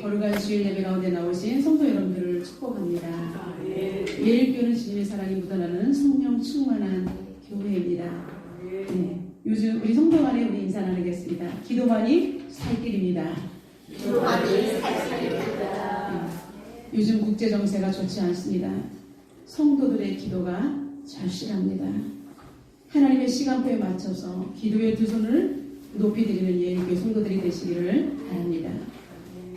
함께 거룩한 주일 예배 가운데 나오신 성도 여러분들을 축복합니다. 예일교회는 주님의 사랑이 묻어나는 성령 충만한 교회입니다. 네, 요즘 우리 성도 간에 우리 인사 나누겠습니다. 기도만이 살 길입니다. 기도만이 살 길입니다. 요즘 국제 정세가 좋지 않습니다. 성도들의 기도가 절실합니다. 하나님의 시간표에 맞춰서 기도의 두 손을 높이 드리는 예일교회 성도들이 되시기를 바랍니다.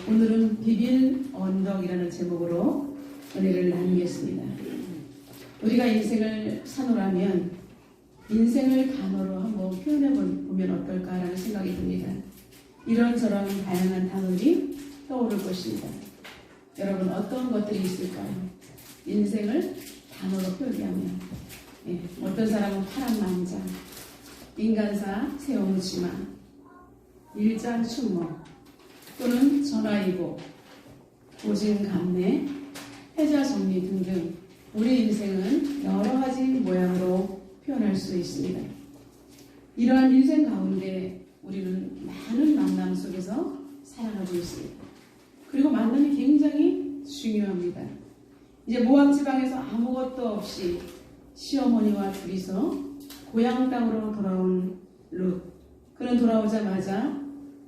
오늘은 비빌 언덕이라는 제목으로 은혜를 나누겠습니다. 우리가 인생을 산호라면 인생을 단어로 한번 표현해 보면 어떨까라는 생각이 듭니다. 이런저런 다양한 단어들이 떠오를 것입니다. 여러분 어떤 것들이 있을까요? 인생을 단어로 표기하면 어떤 사람은 파란만장, 인간사 새옹치마, 일장춘몽 또는 전화위복, 고진감래, 패자정리 등등 우리 인생은 여러 가지 모양으로 표현할 수 있습니다. 이러한 인생 가운데 우리는 많은 만남 속에서 살아가고 있습니다. 그리고 만남이 굉장히 중요합니다. 이제 모압 지방에서 아무것도 없이 시어머니와 둘이서 고향 땅으로 돌아온 룻. 그는 돌아오자마자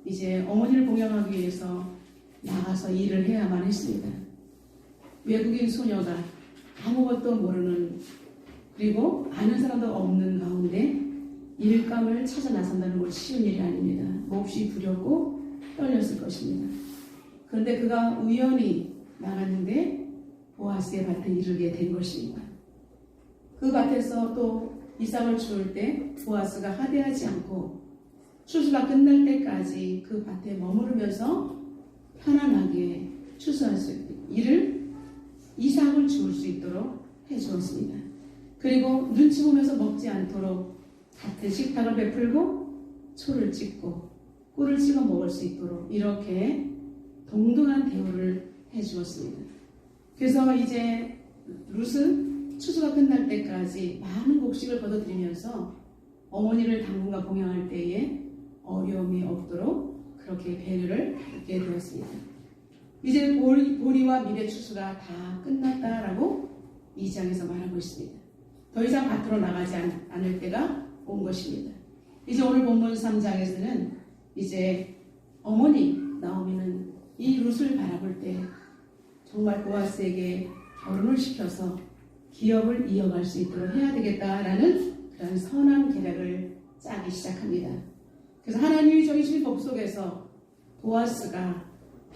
이제 어머니를 봉양하기 위해서 나가서 일을 해야만 했습니다. 외국인 소녀가 아무것도 모르는 그리고 아는 사람도 없는 가운데 일감을 찾아 나선다는 건 쉬운 일이 아닙니다. 몹시 두렵고 떨렸을 것입니다. 그런데 그가 우연히 나갔는데 보아스의 밭에 이르게 된 것입니다. 그 밭에서 또 이삭을 주울 때 보아스가 하대하지 않고 추수가 끝날 때까지 그 밭에 머무르면서 편안하게 추수할 수 있도록 이를 이삭을 주울 수 있도록 해주었습니다. 그리고 눈치 보면서 먹지 않도록 같은 식탁을 베풀고 초를 찍고 꿀을 찍어 먹을 수 있도록 이렇게 동등한 대우를 해주었습니다. 그래서 이제 룻은 추수가 끝날 때까지 많은 곡식을 거둬들이면서 어머니를 당분간 봉양할 때에 어려움이 없도록 그렇게 배려를 받게 되었습니다. 이제 보리와 밀의 추수가 다 끝났다라고 2장에서 말하고 있습니다. 더 이상 밭으로 나가지 않을 때가 온 것입니다. 이제 오늘 본문 3장에서는 이제 어머니 나오미는 이 룻을 바라볼 때 정말 보아스에게 결혼을 시켜서 기업을 이어갈 수 있도록 해야 되겠다라는 그런 선한 계략을 짜기 시작합니다. 그래서 하나님이 정해주신 법 속에서 보아스가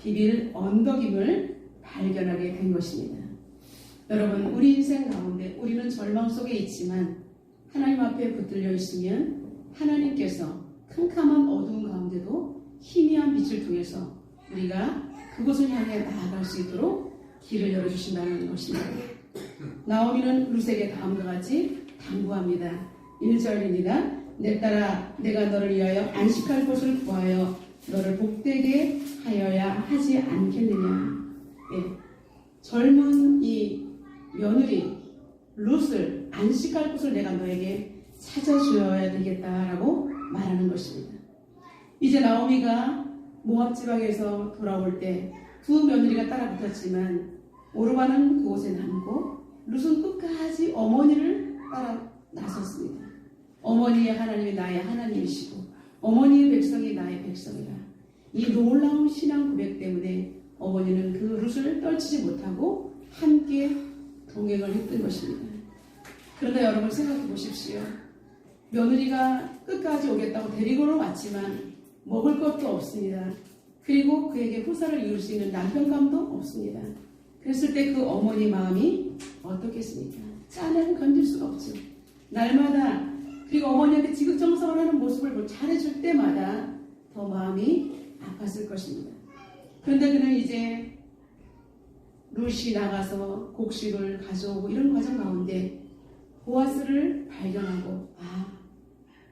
비빌 언덕임을 발견하게 된 것입니다. 여러분 우리 인생 가운데 우리는 절망 속에 있지만 하나님 앞에 붙들려 있으면 하나님께서 캄캄한 어두운 가운데도 희미한 빛을 통해서 우리가 그곳을 향해 나아갈 수 있도록 길을 열어주신다는 것입니다. 나오미는 룻에게 다음과 같이 당부합니다. 1절입니다. 내 딸아 내가 너를 위하여 안식할 곳을 구하여 너를 복되게 하여야 하지 않겠느냐. 젊은 이 며느리 룻을 안식할 곳을 내가 너에게 찾아주어야 되겠다라고 말하는 것입니다. 이제 나오미가 모압 지방에서 돌아올 때 두 며느리가 따라붙었지만 오르바는 그곳에 남고 룻은 끝까지 어머니를 따라 나섰습니다. 어머니의 하나님이 나의 하나님이시고 어머니의 백성이 나의 백성이라. 이 놀라운 신앙 고백 때문에 어머니는 그 룻을 떨치지 못하고 함께 동행을 했던 것입니다. 그런데 여러분 생각해 보십시오. 며느리가 끝까지 오겠다고 데리고는 왔지만 먹을 것도 없습니다. 그리고 그에게 후사를 이룰 수 있는 남편감도 없습니다. 그랬을 때 그 어머니 마음이 어떻겠습니까? 짠해서 견딜 수가 없죠. 날마다 그리고 어머니한테 지극정성을 하는 모습을 잘해줄 때마다 더 마음이 아팠을 것입니다. 그런데 그는 이제 룻이 나가서 곡식을 가져오고 이런 과정 가운데 보아스를 발견하고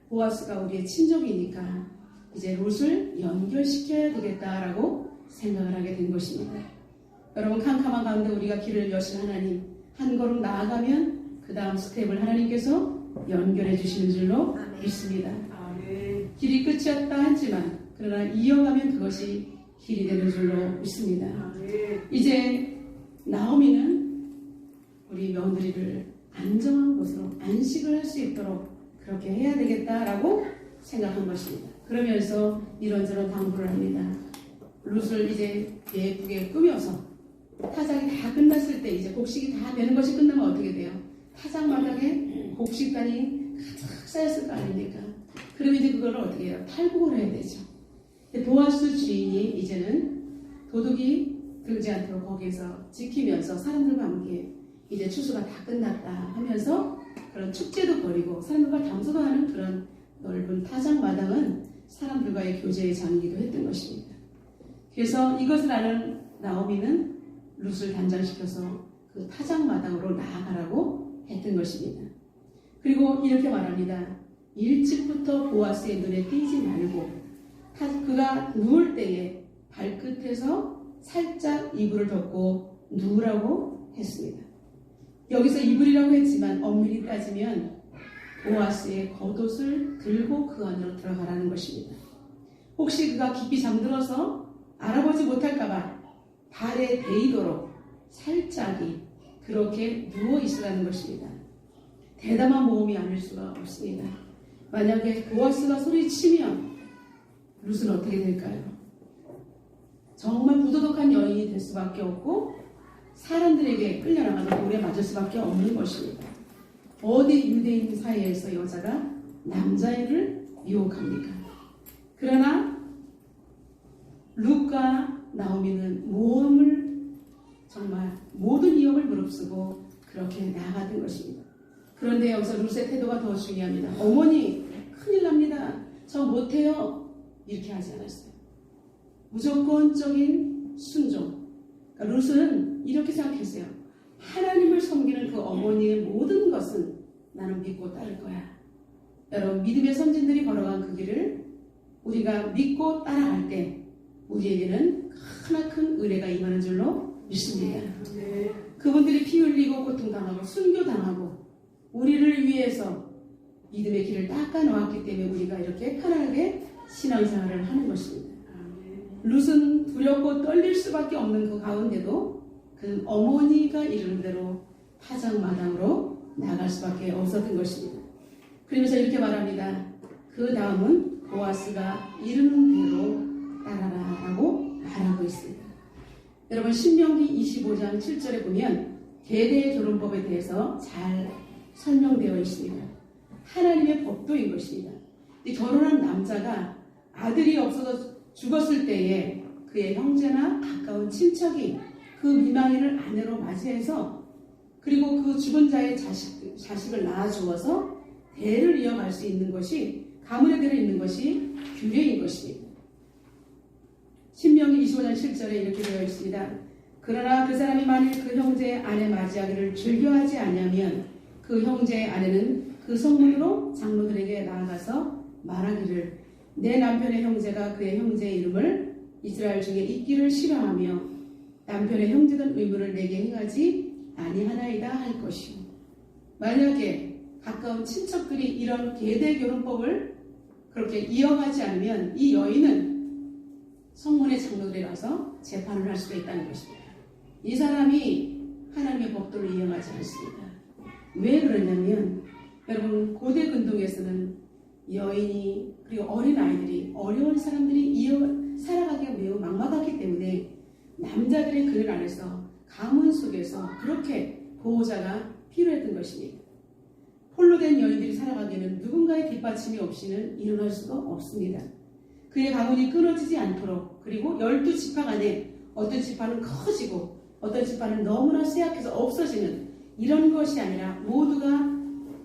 보아스가 우리의 친족이니까 이제 룻을 연결시켜야 되겠다라고 생각을 하게 된 것입니다. 여러분 캄캄한 가운데 우리가 길을 여신 하나님 한 걸음 나아가면 그 다음 스텝을 하나님께서 연결해 주시는 줄로 믿습니다. 길이 끝이었다 했지만 그러나 이어가면 그것이 길이 되는 줄로 믿습니다. 이제 나오미는 우리 며느리를 안정한 곳으로 안식을 할 수 있도록 그렇게 해야 되겠다라고 생각한 것입니다. 그러면서 이런저런 당부를 합니다. 룻을 이제 예쁘게 꾸며서 타작이 다 끝났을 때 이제 곡식이 다 되는 것이 끝나면 어떻게 돼요? 타작마당에 곡식단이 가득 쌓였을 거 아닙니까? 그럼 이제 그걸 어떻게 해요? 탈북을 해야 되죠. 보아스 주인이 이제는 도둑이 들지 않도록 거기에서 지키면서 사람들과 함께 이제 추수가 다 끝났다 하면서 그런 축제도 벌이고 사람들과 담소도 하는 그런 넓은 타작마당은 사람들과의 교제의 장이기도 했던 것입니다. 그래서 이것을 아는 나오미는 룻을 단장시켜서 그 타작마당으로 나아가라고 했던 것입니다. 그리고 이렇게 말합니다. 일찍부터 보아스의 눈에 띄지 말고 그가 누울 때에 발끝에서 살짝 이불을 덮고 누우라고 했습니다. 여기서 이불이라고 했지만 엄밀히 따지면 보아스의 겉옷을 들고 그 안으로 들어가라는 것입니다. 혹시 그가 깊이 잠들어서 알아보지 못할까봐 발에 베이도록 살짝이 그렇게 누워 있으라는 것입니다. 대담한 모험이 아닐 수가 없습니다. 만약에 보아스가 소리치면 룻은 어떻게 될까요? 정말 부도덕한 여인이 될 수밖에 없고 사람들에게 끌려나가서 돌에 맞을 수밖에 없는 것입니다. 어디 유대인 사이에서 여자가 남자애를 유혹합니까? 그러나 룻과 나오미는 모험을 정말 모든 위험을 무릅쓰고 그렇게 나아가던 것입니다. 그런데 여기서 룻의 태도가 더 중요합니다. 어머니 큰일 납니다. 저 못해요. 이렇게 하지 않았어요. 무조건적인 순종. 그러니까 룻은 이렇게 생각했어요. 하나님을 섬기는 그 어머니의 모든 것은 나는 믿고 따를 거야. 여러분 믿음의 선진들이 걸어간 그 길을 우리가 믿고 따라갈 때 우리에게는 크나큰 은혜가 임하는 줄로 믿습니다. 그분들이 피 흘리고 고통당하고 순교당하고 우리를 위해서 믿음의 길을 닦아 놓았기 때문에 우리가 이렇게 편안하게 신앙생활을 하는 것입니다. 룻은 두렵고 떨릴 수밖에 없는 그 가운데도 그 어머니가 이르는 대로 타작마당으로 나갈 수밖에 없었던 것입니다. 그러면서 이렇게 말합니다. 그 다음은 보아스가 이르는 대로 따라라라고 말하고 있습니다. 여러분 신명기 25장 7절에 보면 계대 결혼법에 대해서 잘 설명되어 있습니다. 하나님의 법도인 것입니다. 이 결혼한 남자가 아들이 없어서 죽었을 때에 그의 형제나 가까운 친척이 그 미망인을 아내로 맞이해서 그리고 그 죽은 자의 자식을 낳아주어서 대를 이어갈 수 있는 것이 가문의 대를 잇는 것이 규례인 것입니다. 신명기 25장 7절에 이렇게 되어 있습니다. 그러나 그 사람이 만일 그 형제의 아내 맞이하기를 즐겨하지 않으면 그 형제의 아내는 그 성문으로 장로들에게 나아가서 말하기를 내 남편의 형제가 그의 형제의 이름을 이스라엘 중에 잊기를 싫어하며 남편의 형제된 의무를 내게 행하지 아니하나이다 할 것이요. 만약에 가까운 친척들이 이런 계대 결혼법을 그렇게 이어가지 않으면 이 여인은 성문의 장로들에 가서 재판을 할 수가 있다는 것입니다. 이 사람이 하나님의 법도를 이행하지 않습니다. 왜 그러냐면 여러분 고대 근동에서는 여인이 그리고 어린아이들이 어려운 사람들이 살아가기가 매우 막막하기 때문에 남자들의 그늘 안에서 가문 속에서 그렇게 보호자가 필요했던 것입니다. 홀로 된 여인들이 살아가기에는 누군가의 뒷받침이 없이는 일어날 수가 없습니다. 그의 가문이 끊어지지 않도록 그리고 12지파 간에 어떤 지파는 커지고 어떤 지파는 너무나 쇠약해서 없어지는 이런 것이 아니라 모두가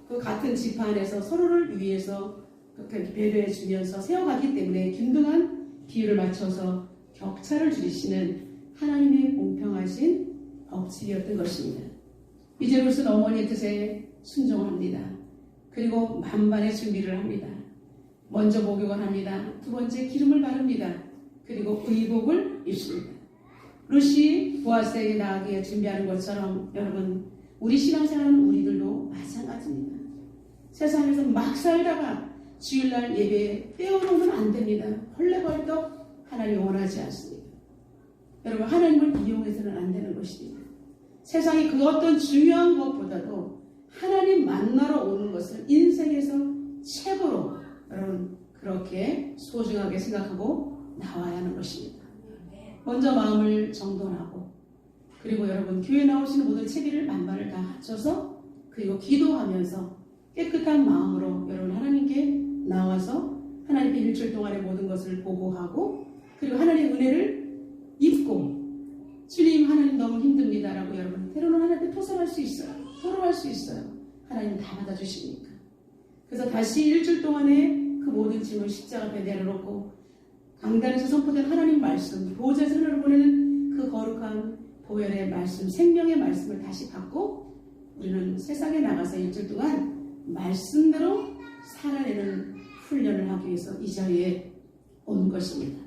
그 같은 지파 안에서 서로를 위해서 그렇게 배려해 주면서 세워가기 때문에 균등한 비율을 맞춰서 격차를 줄이시는 하나님의 공평하신 법칙이었던 것입니다. 이제 룻은 어머니의 뜻에 순종합니다. 그리고 만반의 준비를 합니다. 먼저 목욕을 합니다. 두 번째 기름을 바릅니다. 그리고 의복을 입습니다. 룻이 보아스에게 나아가게 준비하는 것처럼 여러분 우리 신앙생활하는 우리들도 마찬가지입니다. 세상에서 막 살다가 주일날 예배에 빼어놓으면 안 됩니다. 헐레벌떡 하나님 원하지 않습니다. 여러분, 하나님을 이용해서는 안 되는 것입니다. 세상에 그 어떤 중요한 것보다도 하나님 만나러 오는 것을 인생에서 최고로 여러분 그렇게 소중하게 생각하고 나와야 하는 것입니다. 먼저 마음을 정돈하고, 그리고 여러분 교회 나오시는 모든 채비를 만반을 다 갖춰서, 그리고 기도하면서 깨끗한 마음으로 여러분 하나님께 나와서 하나님께 일주일 동안의 모든 것을 보고하고, 그리고 하나님의 은혜를 입고, 주님 하나님 너무 힘듭니다라고 여러분 때로는 하나님께 토설할 수 있어요. 토로할 수 있어요. 하나님 다 받아주시니까. 그래서 다시 일주일 동안에 그 모든 짐을 십자가 앞에 내려놓고 강단에서 선포된 하나님 말씀, 보호자에서 하늘을 보내는 그 거룩한 보혈의 말씀, 생명의 말씀을 다시 받고 우리는 세상에 나가서 일주일 동안 말씀대로 살아내는 훈련을 하기 위해서 이 자리에 온 것입니다.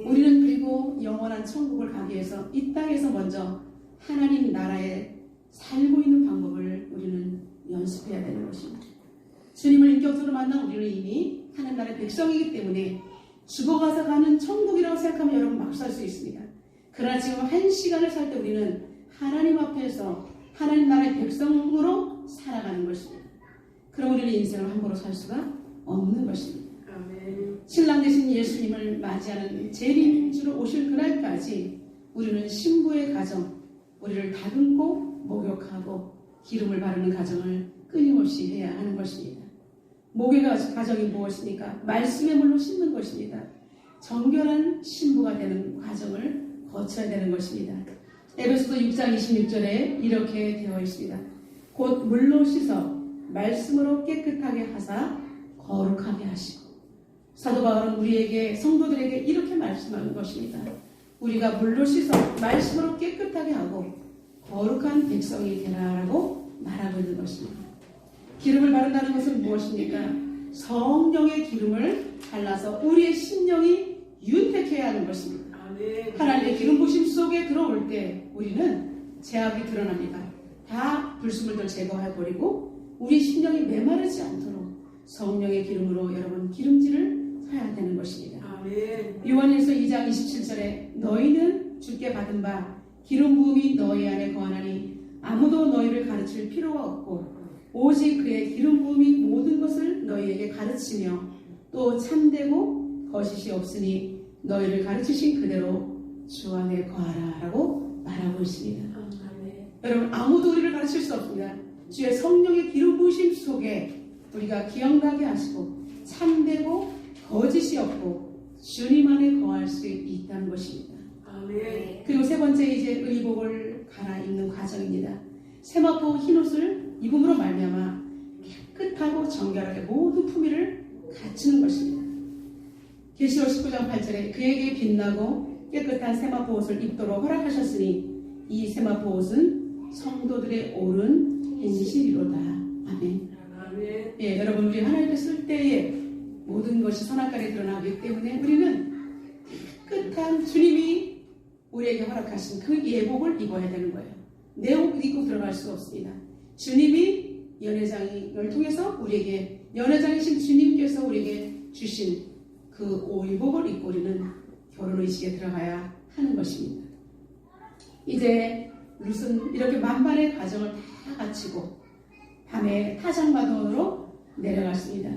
우리는 그리고 영원한 천국을 가기 위해서 이 땅에서 먼저 하나님 나라에 살고 있는 방법을 우리는 연습해야 되는 것입니다. 주님을 인격적으로 만난 우리는 이미 하나님 나라의 백성이기 때문에 죽어가서 가는 천국이라고 생각하면 여러분 막 살 수 있습니다. 그러나 지금 한 시간을 살 때 우리는 하나님 앞에서 하나님 나라의 백성으로 살아가는 것입니다. 그럼 우리는 인생을 함부로 살 수가 없는 것입니다. 신랑 되신 예수님을 맞이하는 재림주로 오실 그날까지 우리는 신부의 가정, 우리를 다듬고 목욕하고 기름을 바르는 가정을 끊임없이 해야 하는 것입니다. 목욕의 가정이 무엇입니까? 말씀의 물로 씻는 것입니다. 정결한 신부가 되는 과정을 거쳐야 되는 것입니다. 에베소서 6장 26절에 이렇게 되어 있습니다. 곧 물로 씻어 말씀으로 깨끗하게 하사 거룩하게 하시고. 사도 바울은 우리에게, 성도들에게 이렇게 말씀하는 것입니다. 우리가 물로 씻어 말씀으로 깨끗하게 하고 거룩한 백성이 되라라고 말하고 있는 것입니다. 기름을 바른다는 것은 무엇입니까? 성령의 기름을 발라서 우리의 심령이 윤택해야 하는 것입니다. 하나님의 기름 부심 속에 들어올 때 우리는 죄악이 드러납니다. 다 불순물들 제거해버리고 우리 심령이 메마르지 않도록 성령의 기름으로 여러분 기름질을 해야 되는 것입니다. 요한일서 2장 27절에 너희는 주께 받은 바 기름 부음이 너희 안에 거하나니 아무도 너희를 가르칠 필요가 없고 오직 그의 기름 부음이 모든 것을 너희에게 가르치며 또 참되고 거짓이 없으니 너희를 가르치신 그대로 주 안에 거하라 라고 말하고 있습니다. 여러분 아무도 우리를 가르칠 수 없습니다. 주의 성령의 기름 부으심 속에 우리가 기억나게 하시고 참되고 거짓이 없고 주님 안에 거할 수 있다는 것입니다. 그리고 세 번째 이제 의복을 갈아입는 과정입니다. 세마포 흰옷을 입음으로 말미암아 깨끗하고 정결하게 모든 품위를 갖추는 것입니다. 계시록 19장 8절에 그에게 빛나고 깨끗한 세마포 옷을 입도록 허락하셨으니 이 세마포 옷은 성도들의 옳은 행실이로다. 아멘. 예, 여러분 우리 하나님께 쓸 때에 모든 것이 선악간에 드러나기 때문에 우리는 깨끗한 주님이 우리에게 허락하신 그 예복을 입어야 되는 거예요. 내 옷 입고 들어갈 수 없습니다. 주님이 연회장을 통해서 우리에게, 연회장이신 주님께서 우리에게 주신 그 의복을 입고 우리는 결혼의식에 들어가야 하는 것입니다. 이제 룻은 이렇게 만반의 과정을 다 마치고 밤에 타작마돈으로 내려갔습니다.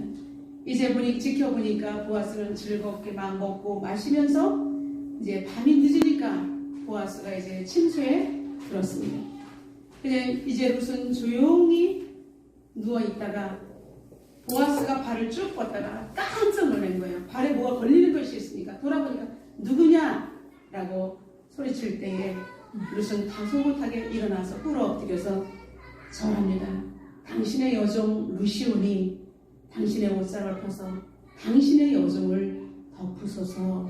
이제 지켜보니까 보아스는 즐겁게 막 먹고 마시면서 이제 밤이 늦으니까 보아스가 이제 침소에 들었습니다. 근데 이제 룻은 조용히 누워있다가 보아스가 발을 쭉 뻗다가 깜짝 놀란 거예요. 발에 뭐가 걸리는 것이 있으니까 돌아보니까 누구냐라고 소리칠 때에 룻은 다소곳하게 일어나서 꿇어 엎드려서 절합니다. 당신의 여종 루시온이 당신의 옷자락을 펴서 당신의 여종을 덮으소서.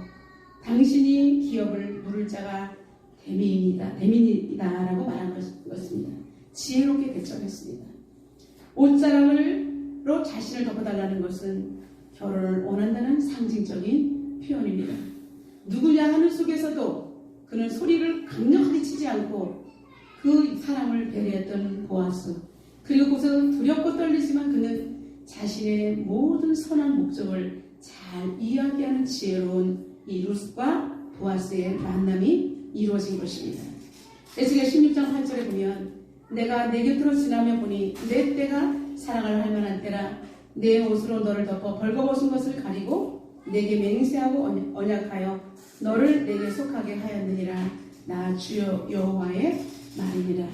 당신이 기업을 물을 자가 대민이다라고 말한 것입니다. 지혜롭게 대처했습니다. 옷자락으로 자신을 덮어달라는 것은 결혼을 원한다는 상징적인 표현입니다. 누구냐 하는 속에서도 그는 소리를 강력하게 치지 않고 그 사람을 배려했던 보아스, 그리고 그것은 두렵고 떨리지만 그는 자신의 모든 선한 목적을 잘 이야기하는 지혜로운 이 룻과 보아스의 만남이 이루어진 것입니다. 에스겔 16장 8절에 보면 내가 내 곁으로 지나며 보니 내 때가 사랑을 할 만한 때라 내 옷으로 너를 덮어 벌거벗은 것을 가리고 내게 맹세하고 언약하여 너를 내게 속하게 하였느니라. 나 주여 여호와의 말이니라.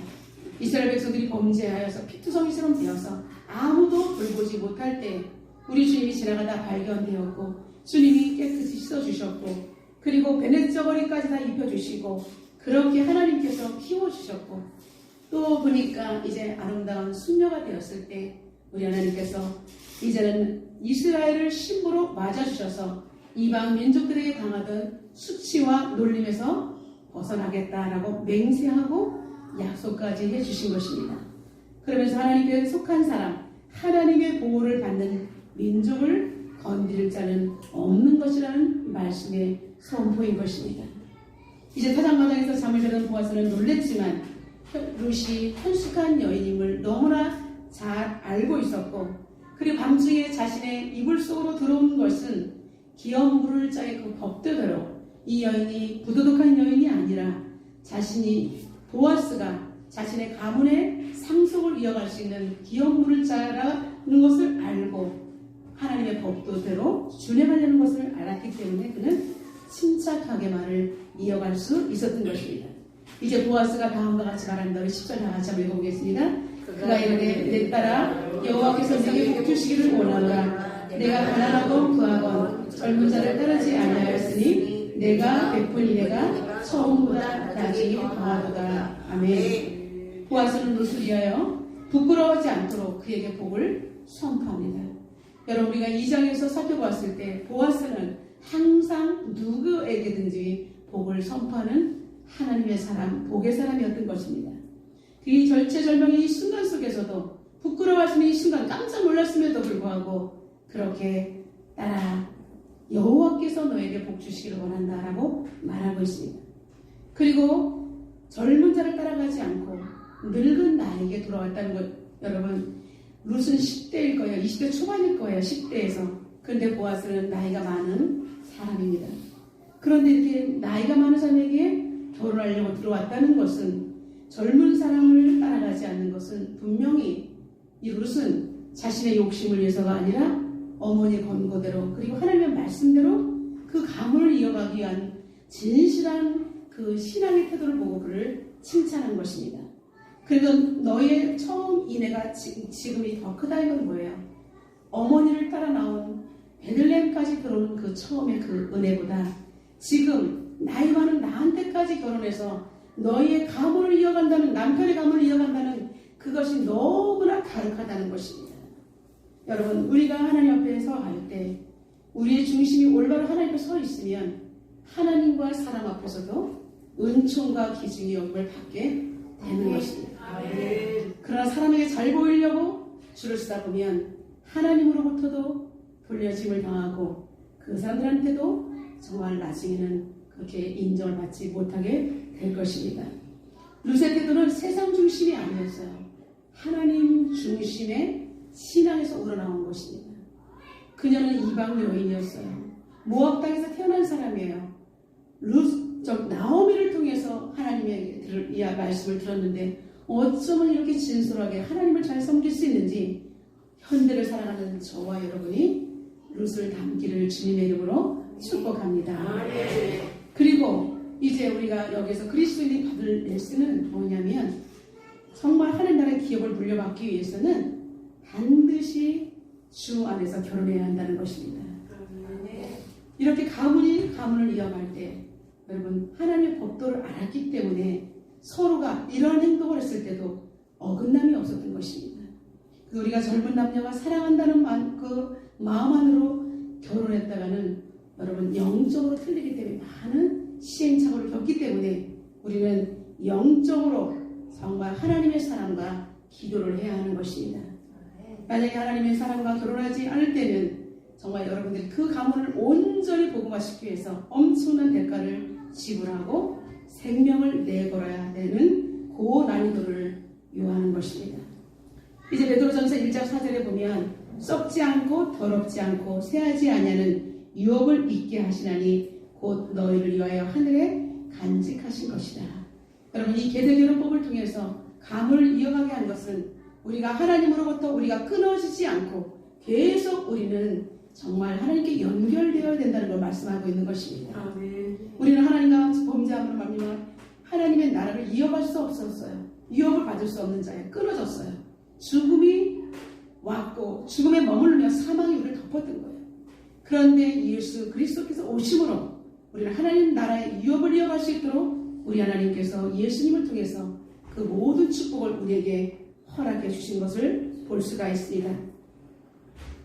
이스라엘 백성들이 범죄하여서 피투성이처럼 되어서 아무도 돌보지 못할 때 우리 주님이 지나가다 발견되었고 주님이 깨끗이 씻어주셨고 그리고 베네저거리까지 다 입혀주시고 그렇게 하나님께서 키워주셨고 또 보니까 이제 아름다운 숙녀가 되었을 때 우리 하나님께서 이제는 이스라엘을 신부로 맞아주셔서 이방 민족들에게 당하던 수치와 놀림에서 벗어나겠다라고 맹세하고 약속까지 해주신 것입니다. 그러면서 하나님께 속한 사람, 하나님의 보호를 받는 민족을 건드릴 자는 없는 것이라는 말씀에 선포인 것입니다. 이제 타작마당에서 잠을 자던 보아스는 놀랬지만 룻이 현숙한 여인임을 너무나 잘 알고 있었고 그리고 밤중에 자신의 이불 속으로 들어온 것은 기업 물을 자의 그 법대로 이 여인이 부도덕한 여인이 아니라 자신이 보아스가 자신의 가문의 상속을 이어갈 수 있는 기업 물을 자라는 것을 알고 하나님의 법도대로 준행하려는 것을 알았기 때문에 그는 침착하게 말을 이어갈 수 있었던 것입니다. 이제 보아스가 다음과 같이 말합니다. 10절 다 같이 한번 읽어보겠습니다. 그가 이르되 내 딸아 여호와께서 내게 복 주시기를 원하노라. 내가 가난하고 부하건 젊은 자를 따르지 아니하였으니 내가 베푼 이내가 처음보다 나중에 더하도다. 아멘. 보아스는 룻을 위하여 부끄러워하지 않도록 그에게 복을 선포합니다. 여러분 우리가 2장에서 살펴봤을 때 보아스는 항상 누구에게든지 복을 선포하는 하나님의 사람, 복의 사람이었던 것입니다. 그 절체절명의 이 순간 속에서도 부끄러워하시는 이 순간 깜짝 놀랐음에도 불구하고 그렇게 따라 여호와께서 너에게 복 주시기를 원한다라고 말하고 있습니다. 그리고 젊은 자를 따라가지 않고 늙은 나에게 돌아왔다는 것, 여러분 룻은 10대일 거예요. 20대 초반일 거예요. 10대에서. 그런데 보아스는 나이가 많은 사람입니다. 그런데 이렇게 나이가 많은 사람에게 결혼하려고 들어왔다는 것은 젊은 사람을 따라가지 않는 것은 분명히 이 룻은 자신의 욕심을 위해서가 아니라 어머니 권고대로 그리고 하나님의 말씀대로 그 가문을 이어가기 위한 진실한 그 신앙의 태도를 보고 그를 칭찬한 것입니다. 그래도 너의 처음 인애가 지금이 더 크다 이건 뭐예요? 어머니를 따라 나온 베들레헴까지 들어온 그 처음의 그 은혜보다 지금 나이 많은 나한테까지 결혼해서 너희의 가문을 이어간다는 남편의 가문을 이어간다는 그것이 너무나 가득하다는 것입니다. 여러분 우리가 하나님 앞에 서할 때 우리의 중심이 올바로 하나님 앞에 서 있으면 하나님과 사람 앞에서도 은총과 기중의 영을 받게 되는 것입니다. 그러나 사람에게 잘 보이려고 줄을 서다 보면 하나님으로부터도 돌려짐을 당하고 그 사람들한테도 정말 나중에는 그렇게 인정을 받지 못하게 될 것입니다. 룻의 태도는 세상 중심이 아니었어요. 하나님 중심의 신앙에서 우러나온 것입니다. 그녀는 이방 여인이었어요. 모압 땅에서 태어난 사람이에요. 나오미를 통해서 하나님의 말씀을 들었는데 어쩌면 이렇게 진솔하게 하나님을 잘 섬길 수 있는지 현대를 살아가는 저와 여러분이 룻을 닮기를 주님의 이름으로 축복합니다. 그리고 이제 우리가 여기서 그리스도인이 받을 레슨은 뭐냐면 정말 하나님 나라의 기업을 물려받기 위해서는 반드시 주 안에서 결혼해야 한다는 것입니다. 이렇게 가문을 이어갈 때 여러분 하나님의 법도를 알았기 때문에 서로가 이러한 행동을 했을 때도 어긋남이 없었던 것입니다. 우리가 젊은 남녀가 사랑한다는 그 마음 안으로 결혼했다가는 여러분 영적으로 틀리기 때문에 많은 시행착오를 겪기 때문에 우리는 영적으로 정말 하나님의 사랑과 기도를 해야 하는 것입니다. 만약에 하나님의 사랑과 결혼하지 않을 때는 정말 여러분들이 그 가문을 온전히 복음화시키기 위해서 엄청난 대가를 지불하고 생명을 내걸어야 되는 고난이도를 요하는 것입니다. 이제 베드로전서 1장 4절에 보면 썩지 않고 더럽지 않고 새하지 아니하는 유업을 잊게 하시나니 곧 곧 너희를 위하여 하늘에 간직하신 것이다. 여러분, 이 계대결혼법을 통해서 감을 이어가게 한 것은 우리가 하나님으로부터 우리가 끊어지지 않고 계속 우리는 정말 하나님께 연결되어야 된다는 걸 말씀하고 있는 것입니다. 아멘. 우리는 하나님과 범죄함으로 말미암아 하나님의 나라를 이어갈 수 없었어요. 유업을 받을 수 없는 자에 끊어졌어요. 죽음이 왔고 죽음에 머물며 사망이 우리를 덮었던 거예요. 그런데 예수 그리스도께서 오심으로 우리는 하나님 나라의 유업을 이어갈 수 있도록 우리 하나님께서 예수님을 통해서 그 모든 축복을 우리에게 허락해 주신 것을 볼 수가 있습니다.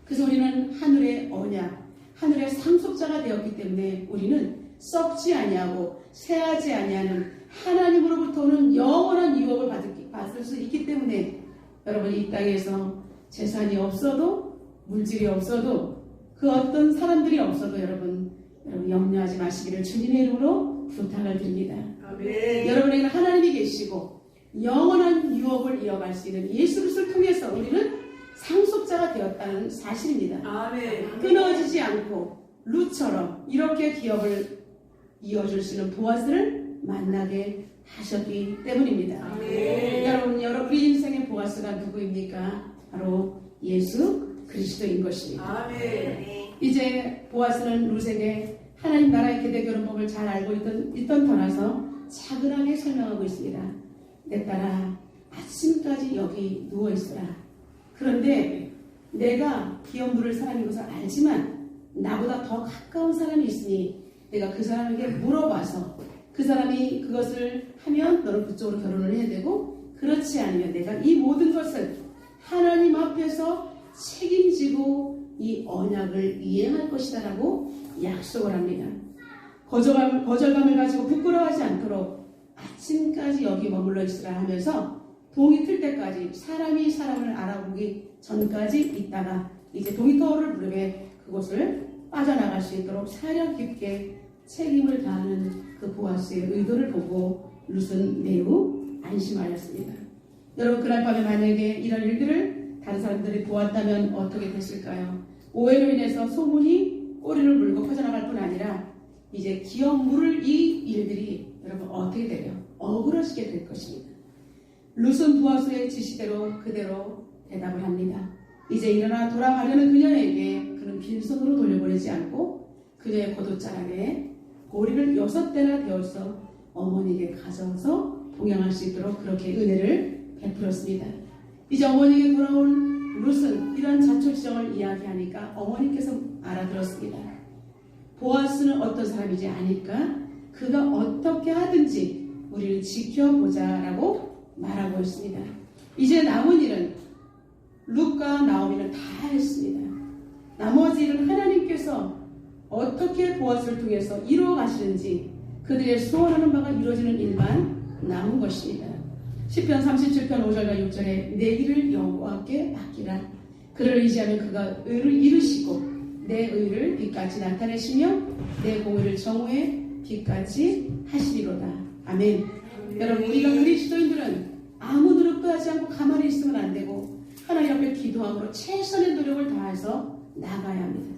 그래서 우리는 하늘의 언약, 하늘의 상속자가 되었기 때문에 우리는 썩지 아니하고 새하지 아니하는 하나님으로부터 오는 영원한 유업을 받을 수 있기 때문에 여러분, 이 땅에서 재산이 없어도, 물질이 없어도, 그 어떤 사람들이 없어도 여러분 염려하지 마시기를 주님의 이름으로 부탁을 드립니다. 아멘. 여러분에게는 하나님이 계시고 영원한 유업을 이어갈 수 있는 예수 그리스도를 통해서 우리는 상속자가 되었다는 사실입니다. 아멘. 끊어지지 않고 룻처럼 이렇게 기업을 이어줄 수 있는 보아스를 만나게 하셨기 때문입니다. 아멘. 여러분, 우리 인생의 보아스가 누구입니까? 바로 예수 그리스도인 것입니다. 아멘. 이제 보아스는 룻에게 하나님 나라의 계대결혼법을 잘 알고 있던 터라서 차분하게 설명하고 있습니다. 내 딸아, 아침까지 여기 누워있어라. 그런데 내가 기업 누릴 사람인 것을 알지만 나보다 더 가까운 사람이 있으니 내가 그 사람에게 물어봐서 그 사람이 그것을 하면 너는 그쪽으로 결혼을 해야 되고, 그렇지 않으면 내가 이 모든 것을 하나님 앞에서 책임지고 이 언약을 이행할 것이다 라고 약속을 합니다. 거절감을 가지고 부끄러워하지 않도록 아침까지 여기 머물러 있으라 하면서 동이 틀 때까지 사람이 사람을 알아보기 전까지 있다가 이제 동이 터오를 부르면 그곳을 빠져나갈 수 있도록 사려 깊게 책임을 다하는 그 보아스의 의도를 보고 룻은 매우 안심하였습니다. 여러분, 그날 밤에 만약에 이런 일들을 다른 사람들이 보았다면 어떻게 됐을까요? 오해로 인해서 소문이 꼬리를 물고 퍼져나갈 뿐 아니라 이제 기업 물을 이 일들이 여러분 어떻게 돼요? 억울하시게 될 것입니다. 룻은 보아스의 지시대로 그대로 대답을 합니다. 이제 일어나 돌아가려는 그녀에게 그는 빈손으로 돌려보내지 않고 그녀의 겉옷자락에 보리를 6대나 되어서 어머니에게 가져서 동양할 수 있도록 그렇게 은혜를 베풀었습니다. 이제 어머니에게 돌아온 룻은 이러한 자초지정을 이야기하니까 어머니께서 알아들었습니다. 보아스는 어떤 사람인지 아니까 그가 어떻게 하든지 우리를 지켜보자라고 말하고 있습니다. 이제 남은 일은 룻과 나오미는 다 했습니다. 나머지 일은 하나님께서 어떻게 보아스를 통해서 이루어 가시는지 그들의 소원하는 바가 이루어지는 일만 남은 것입니다. 시편 37편 5절과 6절에 내 일을 여호와께 맡기라. 그를 의지하면 그가 의를 이루시고 내 의를 빛같이 나타내시며 내 공의를 정오에 빛같이 하시리로다. 아멘. 여러분, 우리가 그리스도인들은 아무 노력도 하지 않고 가만히 있으면 안 되고 하나님 앞에 기도함으로 최선의 노력을 다해서 나가야 합니다.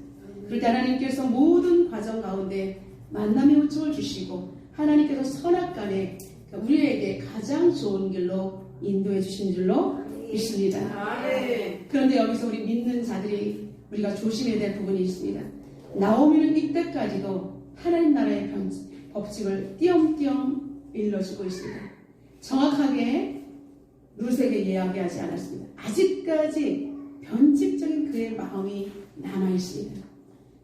그럴 때 하나님께서 모든 과정 가운데 만남의 호칭을 주시고 하나님께서 선악간에 우리에게 가장 좋은 길로 인도해 주신 줄로 믿습니다. 아멘. 그런데 여기서 우리 믿는 자들이 우리가 조심해야 될 부분이 있습니다. 나오미는 이때까지도 하나님 나라의 법칙을 띄엄띄엄 일러주고 있습니다. 정확하게 룻에게 이야기하지 않았습니다. 아직까지 변칙적인 그의 마음이 남아있습니다.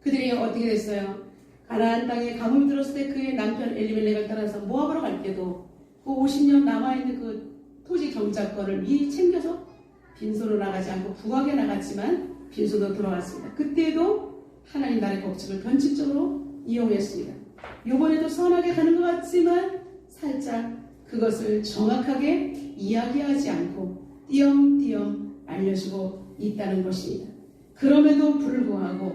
그들이 어떻게 됐어요? 가나안 땅에 가뭄이 들었을 때 그의 남편 엘리멜렉을 따라서 모압으로 갈 때도 그 50년 남아있는 그 토지 경작권을 미리 챙겨서 빈손으로 나가지 않고 부하게 나갔지만 빈손으로 돌아왔습니다. 그때도 하나님 나라의 법칙을 변칙적으로 이용했습니다. 이번에도 선하게 가는 것 같지만 살짝 그것을 정확하게 이야기하지 않고 띄엄띄엄 알려주고 있다는 것입니다. 그럼에도 불구하고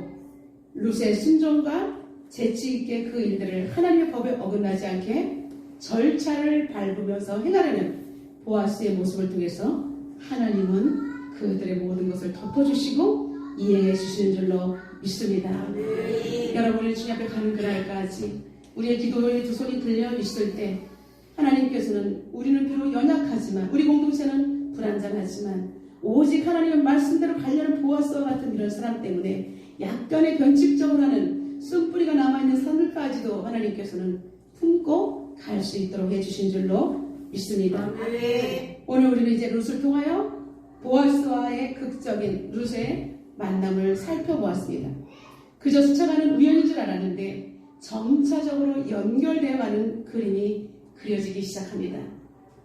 룻의 순종과 재치 있게 그 일들을 하나님의 법에 어긋나지 않게 절차를 밟으면서 행하려는 보아스의 모습을 통해서 하나님은 그들의 모든 것을 덮어주시고 이해해 주시는 줄로 믿습니다. 네. 여러분이 주님 앞에 가는 그날까지 우리의 기도의 두 손이 들려 있을 때 하나님께서는 우리는 비록 연약하지만 우리 공동체는 불완전하지만 오직 하나님의 말씀대로 가려는 보아스와 같은 이런 사람 때문에 약간의 변칙적으로 하는 쓴뿌리가 남아있는 산을까지도 하나님께서는 품고 갈 수 있도록 해주신 줄로 믿습니다. 아멘. 오늘 우리는 이제 룻을 통하여 보아스와의 극적인 룻의 만남을 살펴보았습니다. 그저 스쳐가는 우연인 줄 알았는데 점차적으로 연결되어 가는 그림이 그려지기 시작합니다.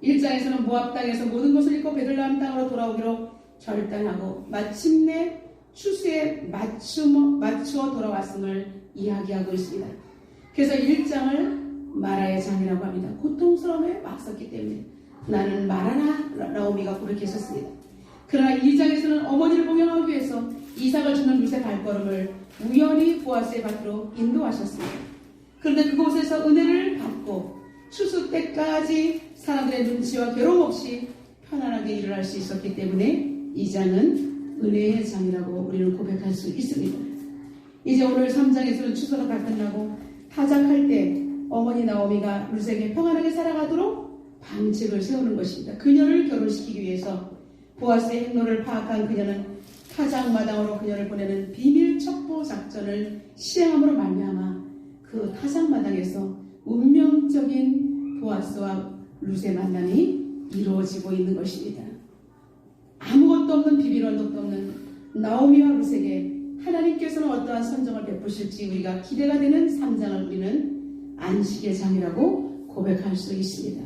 1장에서는 모압 땅에서 모든 것을 잃고 베들레헴 땅으로 돌아오기로 결단하고 마침내 추수에 맞추어 돌아왔음을 이야기하고 있습니다. 그래서 1장을 마라의 장이라고 합니다. 고통스러움에 맞섰기 때문에 나는 마라나 나오미가 고백했었습니다. 그러나 2장에서는 어머니를 봉양하기 위해서 이삭을 주는 룻의 발걸음을 우연히 보아스의 밭으로 인도하셨습니다. 그런데 그곳에서 은혜를 받고 추수 때까지 사람들의 눈치와 괴로움 없이 편안하게 일을 할 수 있었기 때문에 2장은 은혜의 장이라고 우리는 고백할 수 있습니다. 이제 오늘 3장에서는 추수가 다 끝나고 타작할 때 어머니 나오미가 룻에게 평안하게 살아가도록 방책을 세우는 것입니다. 그녀를 결혼시키기 위해서 보아스의 행로를 파악한 그녀는 타작마당으로 그녀를 보내는 비밀 첩보 작전을 시행함으로 말미암아 그 타작마당에서 운명적인 보아스와 룻의 만남이 이루어지고 있는 것입니다. 아무것도 없는 비밀 언덕도 없는 나오미와 룻에게 하나님께서는 어떠한 선정을 베푸실지 우리가 기대가 되는 3장을 우리는 안식의 장이라고 고백할 수 있습니다.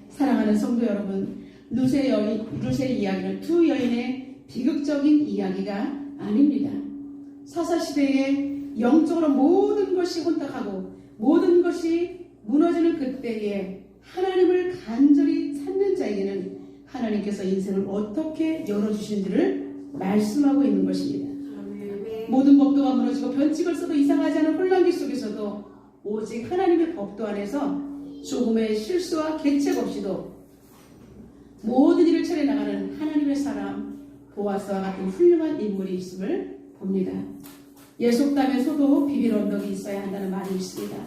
사랑하는 성도 여러분, 룻의 이야기는 두 여인의 비극적인 이야기가 아닙니다. 사사시대에 영적으로 모든 것이 혼탁하고 모든 것이 무너지는 그때에 하나님을 간절히 찾는 자에게는 하나님께서 인생을 어떻게 열어주신지를 말씀하고 있는 것입니다. 아멘. 모든 법도가 무너지고 변칙을 써도 이상하지 않은 혼란기 속에서도 오직 하나님의 법도 안에서 조금의 실수와 계책 없이도 모든 일을 처리나가는 하나님의 사람 보아스와 같은 훌륭한 인물이 있음을 봅니다. 예, 속담에서도 비빌 언덕이 있어야 한다는 말이 있습니다.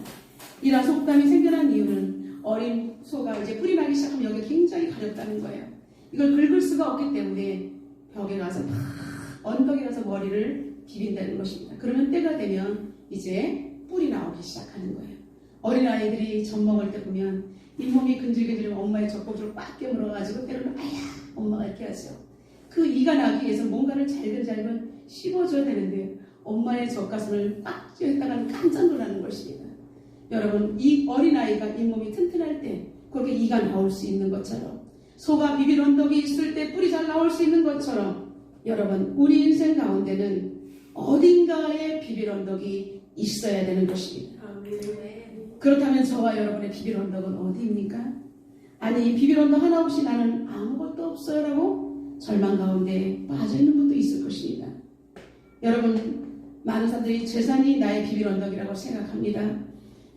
이러한 속담이 생겨난 이유는 어린 소가 이제 뿌리 나기 시작하면 여기가 굉장히 가렵다는 거예요. 이걸 긁을 수가 없기 때문에 벽에 가서 막 언덕에 가서 머리를 비빈다는 것입니다. 그러면 때가 되면 이제 뿔이 나오기 시작하는 거예요. 어린아이들이 젖 먹을 때 보면 잇몸이 근질근질하면 엄마의 젖꼭지를 꽉 깨물어가지고 때로는 아야 엄마가 이렇게 하죠. 그 이가 나기 위해서 뭔가를 잘근잘근 씹어줘야 되는데 엄마의 젖가슴을 꽉 쥐어있다가는 깜짝 놀라는 것입니다. 여러분, 이 어린아이가 잇몸이 튼튼할 때 그렇게 이가 나올 수 있는 것처럼 소가 비빌 언덕이 있을 때 뿔이 잘 나올 수 있는 것처럼 여러분, 우리 인생 가운데는 어딘가에 비빌 언덕이 있어야 되는 것입니다. 아멘. 그렇다면 저와 여러분의 비빌 언덕은 어디입니까? 아니, 비빌 언덕 하나 없이 나는 아무것도 없어요 라고 절망 가운데 빠져있는 분도 있을 것입니다. 여러분, 많은 사람들이 재산이 나의 비빌 언덕이라고 생각합니다.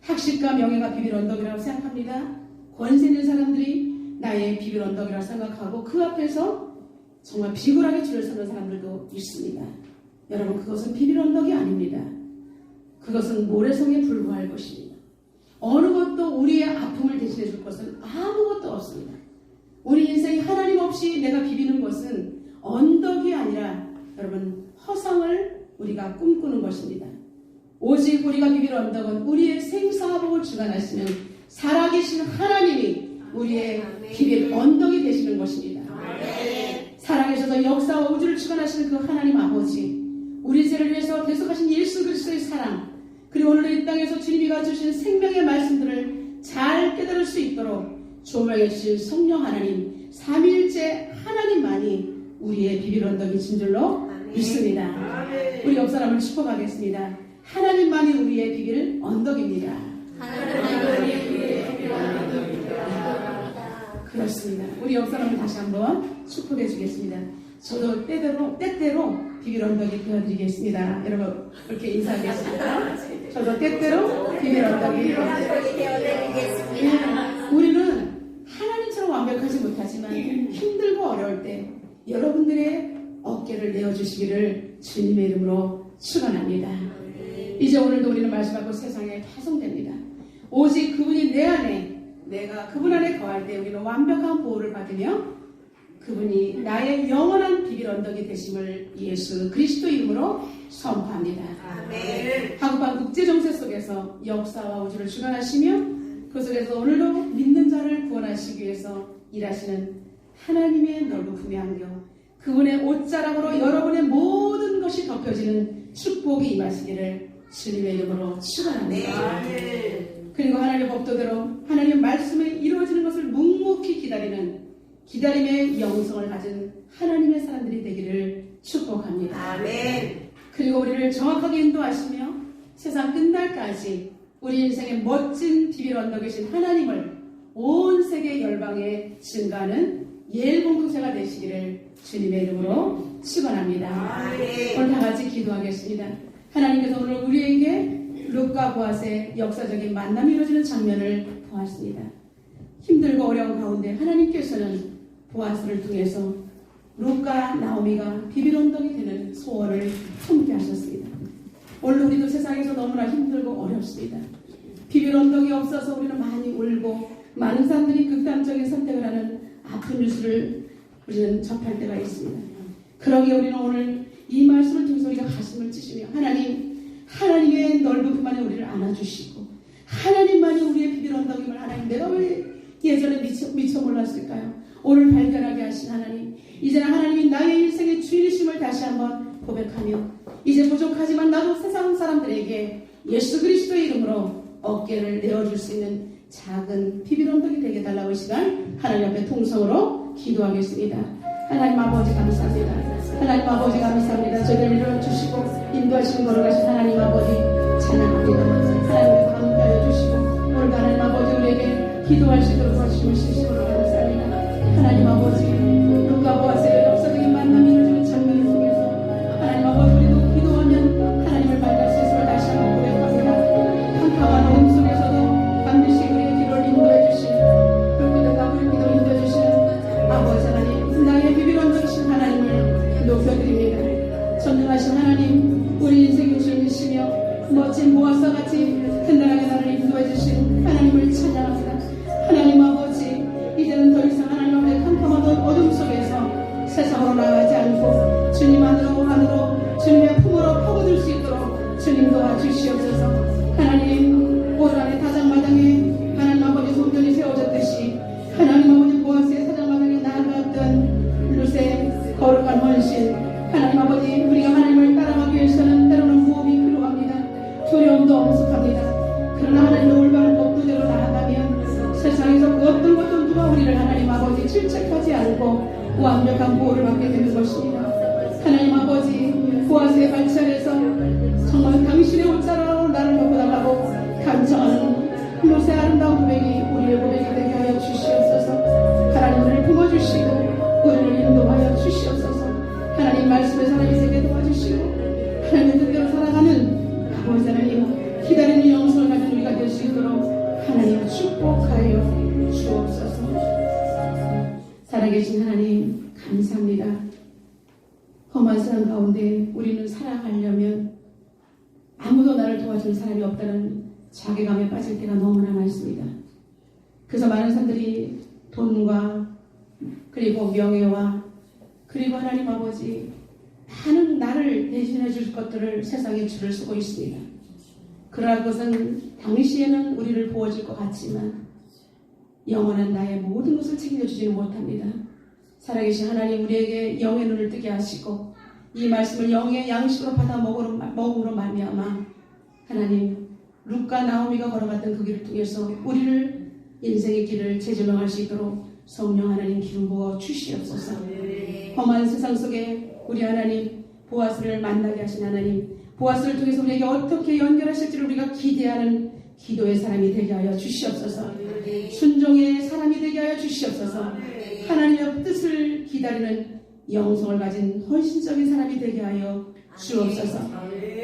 학식과 명예가 비빌 언덕이라고 생각합니다. 권세 있는 사람들이 나의 비빌 언덕이라고 생각하고 그 앞에서 정말 비굴하게 줄을 서는 사람들도 있습니다. 여러분, 그것은 비빌 언덕이 아닙니다. 그것은 모래성에 불과할 것입니다. 어느 것도 우리의 아픔을 대신해 줄 것은 아무것도 없습니다. 우리 인생이 하나님 없이 내가 비비는 것은 언덕이 아니라 여러분 허상을 우리가 꿈꾸는 것입니다. 오직 우리가 비빌 언덕은 우리의 생사복을 주관하시는 살아계신 하나님이 우리의 비빌 언덕이 되시는 것입니다. 살아계셔서 역사와 우주를 주관하시는 그 하나님 아버지, 우리 죄를 위해서 대속하신 예수 그리스도의 사랑, 그리고 오늘 이 땅에서 주님이 가져주신 생명의 말씀들을 잘 깨달을 수 있도록 조명해 주실 성령 하나님, 삼위일체 하나님만이 우리의 비빌 언덕이신 줄로 믿습니다. 아멘. 우리 옆 사람을 축복하겠습니다. 하나님만이 우리의 비빌 언덕입니다. 그렇습니다. 우리 옆 사람을 다시 한번 축복해 주겠습니다. 저도 때때로 비빌 언덕이 되어드리겠습니다. 여러분 그렇게 인사하겠습니다. 저도 때때로 비빌 언덕이 되어드리겠습니다. 우리는 하나님처럼 완벽하지 못하지만 힘들고 어려울 때 여러분들의 어깨를 내어주시기를 주님의 이름으로 축원합니다. 이제 오늘도 우리는 말씀 받고 세상에 파송됩니다. 오직 그분이 내 안에, 내가 그분 안에 거할 때 우리는 완벽한 보호를 받으며 그분이 나의 영원한 비빌 언덕이 되심을 예수 그리스도 이름으로 선포합니다. 아멘. 한국판 국제정세 속에서 역사와 우주를 주관하시며 그 속에서 오늘도 믿는 자를 구원하시기 위해서 일하시는 하나님의 넓은 안경, 그분의 옷자락으로 여러분의 모든 것이 덮여지는 축복이 임하시기를 주님의 이름으로 축원합니다. 아멘. 그리고 하나님의 법도대로 하나님의 말씀에 이루어지는 것을 묵묵히 기다리는 기다림의 영성을 가진 하나님의 사람들이 되기를 축복합니다. 아멘. 그리고 우리를 정확하게 인도하시며 세상 끝날까지 우리 인생의 멋진 비빌 언덕이신 하나님을 온 세계 열방에 증가하는 예일 공동체가 되시기를 주님의 이름으로 축원합니다. 아멘. 오늘 다 같이 기도하겠습니다. 하나님께서 오늘 우리에게 룻과 보아스의 역사적인 만남이 이루어지는 장면을 보았습니다. 힘들고 어려운 가운데 하나님께서는 보아스를 통해서 룻과 나오미가 비빌 언덕이 되는 소원을 품게 하셨습니다. 오늘 우리도 세상에서 너무나 힘들고 어렵습니다. 비빌 언덕이 없어서 우리는 많이 울고 많은 사람들이 극단적인 선택을 하는 아픈 뉴스를 우리는 접할 때가 있습니다. 그러기에 우리는 오늘 이 말씀을 통해서 우리가 가슴을 찌시며 하나님의 넓은 품 안에 우리를 안아주시고 하나님만이 우리의 비빌 언덕임을 하나님 내가 왜 예전에 미처 몰랐을까요? 오늘 발견하게 하신 하나님, 이제는 하나님이 나의 인생의 주인이심을 다시 한번 고백하며 이제 부족하지만 나도 세상 사람들에게 예수 그리스도의 이름으로 어깨를 내어줄 수 있는 작은 비빌 언덕이 되게 달라고 이 시간 하나님 앞에 통성으로 기도하겠습니다. 하나님 아버지 감사합니다. 하나님 아버지 감사합니다. 저희를 밀어주시고 인도하시고 걸어가신 하나님 아버지 찬양합니다. 하나님께서 함께하여 주시고 오늘도 하나님 아버지 우리에게 기도할 수 있도록 도와주시면 신심으로 감사합니다. 하나님 아버지 룻과 보아스의 역사적인 만남이 이루어지는 장면을 통해서 하나님 아버지 우리도 기도하면 하나님을 만날 수 있음을 다시 한번 고백합니다. 캄캄한 어둠 속에서도 반드시 우리의 길을 인도해 주시는 불빛과 불빛으로 인도해 주시는 아버지 하나님, 나의 비빌 언덕이신 하나님을 높여드립니다. 전능하신 하나님, 우리 인생의 주인이시며 멋진 보아스와 같이 든든하게 나를 인도해 주신 하나님을 찬양합니다. 하나님 아버지, 이제는 더 이상 하나님 앞에 캄캄한 어둠 속에서 세상으로 나가지 않고 주님 안으로 주님의 품으로 파고들 수 있도록 주님 도와주시옵소서. 하나님, 오늘 안에 사장마당에 하나님 아버지 성전이 세워졌듯이 하나님 아버지 보아스의 사장마당에 나아갔던 룻의 거룩한 헌신, 하나님 아버지 우리가 하나님을 따라가기 위해서는 때로는 무엇이 필요합니다. 두려움도 엄습합니다. 그러나 하나님의 올바른 법도대로 나아가면 세상에서 그 어떤 것도 누가 우리를 하나님 아버지 질책하지 않고 완벽한 보호를 받게 되는 것입니다. 하나님 아버지 보아스의 발차에서 정말 당신의 옷자락으로 나를 덮어달라고 간청하는 룻의 아름다운 고백이 우리의 고백이 되게 하여 주시옵소서. 하나님 우리를 품어주시고 우리를 인도하여 주시옵소서. 하나님 말씀의 사람이 되게 도와주시고 하나님의 뜻대로 살아가는 아버지 하나님 기다리는 영성을 가진 우리가 될 수 있도록 하나님 축복하여 주옵소서. 살아계신 하나님 감사합니다. 험한 세상 가운데 우리는 살아가려면 아무도 나를 도와줄 사람이 없다는 자괴감에 빠질 때가 너무나 많습니다. 그래서 많은 사람들이 돈과 그리고 명예와 그리고 하나님 아버지 많은 나를 대신해 줄 것들을 세상에 줄을 서고 있습니다. 그러나 그것은 당시에는 우리를 보호줄 것 같지만 영원한 나의 모든 것을 챙겨주지는 못합니다. 살아계신 하나님 우리에게 영의 눈을 뜨게 하시고 이 말씀을 영의 양식으로 받아 먹음으로 말미암아 하나님 룻과 나오미가 걸어갔던 그 길을 통해서 우리를 인생의 길을 재조명할 수 있도록 성령 하나님 기름 부어 주시옵소서. 험한 세상 속에 우리 하나님 보아스를 만나게 하신 하나님 보아스를 통해서 우리에게 어떻게 연결하실지를 우리가 기대하는 기도의 사람이 되게 하여 주시옵소서. 순종의 사람이 되게 하여 주시옵소서. 하나님의 뜻을 기다리는 영성을 가진 헌신적인 사람이 되게 하여 주옵소서.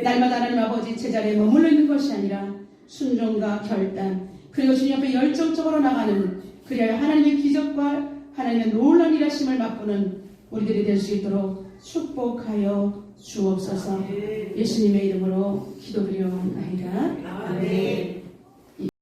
날마다 하나님 아버지 제자리에 머물러 있는 것이 아니라 순종과 결단 그리고 주님 앞에 열정적으로 나가는 그리하여 하나님의 기적과 하나님의 놀라운 일하심을 맛보는 우리들이 될 수 있도록 축복하여 주옵소서. 예수님의 이름으로 기도드려옵나이다. 아멘.